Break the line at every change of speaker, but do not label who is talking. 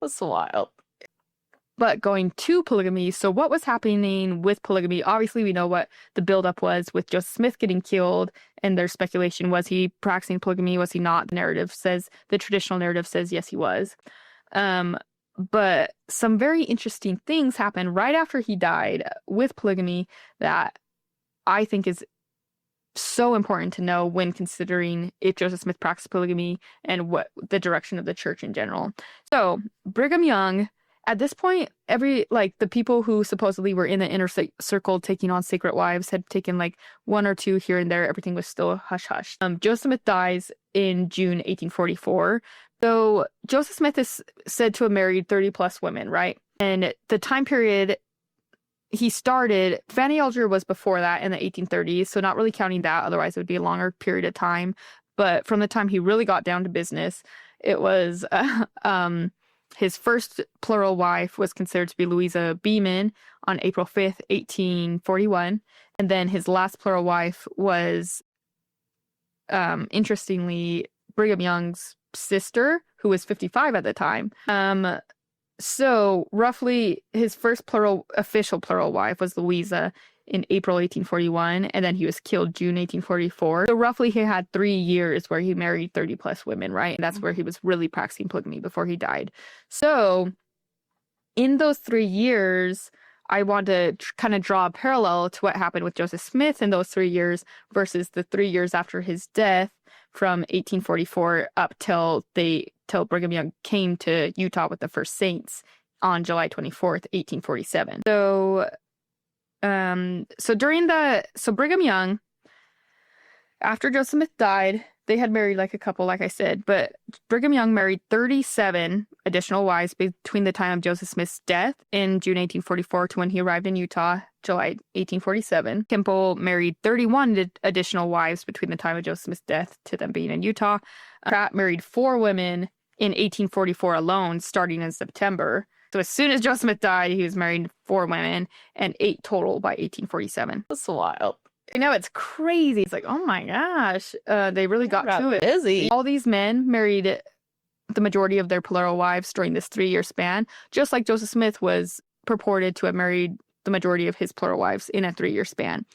That's wild.
But going to polygamy, so what was happening with polygamy? Obviously, we know what the buildup was with Joseph Smith getting killed, and there's speculation, was he practicing polygamy? Was he not? The traditional narrative says yes, he was. But some very interesting things happened right after he died with polygamy that I think is so important to know when considering if Joseph Smith practiced polygamy and what the direction of the church in general. So Brigham Young, at this point, the people who supposedly were in the inner circle taking on sacred wives had taken like one or two here and there. Everything was still hush-hush. Joseph Smith dies in June 1844. So Joseph Smith is said to have married 30 plus women, right? And the time period he started, Fanny Alger was before that in the 1830s, so not really counting that, otherwise it would be a longer period of time. But from the time he really got down to business, it was his first plural wife was considered to be Louisa Beeman on April 5th, 1841. And then his last plural wife was, interestingly, Brigham Young's sister, who was 55 at the time. So roughly his first official plural wife was Louisa in April 1841, and then he was killed June 1844. So roughly he had 3 years where he married 30 plus women, right? And that's where he was really practicing polygamy before he died. So in those 3 years, I want to kind of draw a parallel to what happened with Joseph Smith in those 3 years versus the 3 years after his death from 1844 up till Brigham Young came to Utah with the first saints on July 24th, 1847. So Brigham Young, after Joseph Smith died, they had married like a couple, like I said, but Brigham Young married 37 additional wives between the time of Joseph Smith's death in June 1844 to when he arrived in Utah, July 1847. Kimball married 31 additional wives between the time of Joseph Smith's death to them being in Utah. Pratt married 4 women in 1844 alone, starting in September. So as soon as Joseph Smith died, he was married 4 women and 8 total by 1847.
That's wild.
I know, it's crazy. It's like, oh my gosh, they really got to it.
Busy.
All these men married the majority of their plural wives during this 3-year span, just like Joseph Smith was purported to have married the majority of his plural wives in a 3-year span.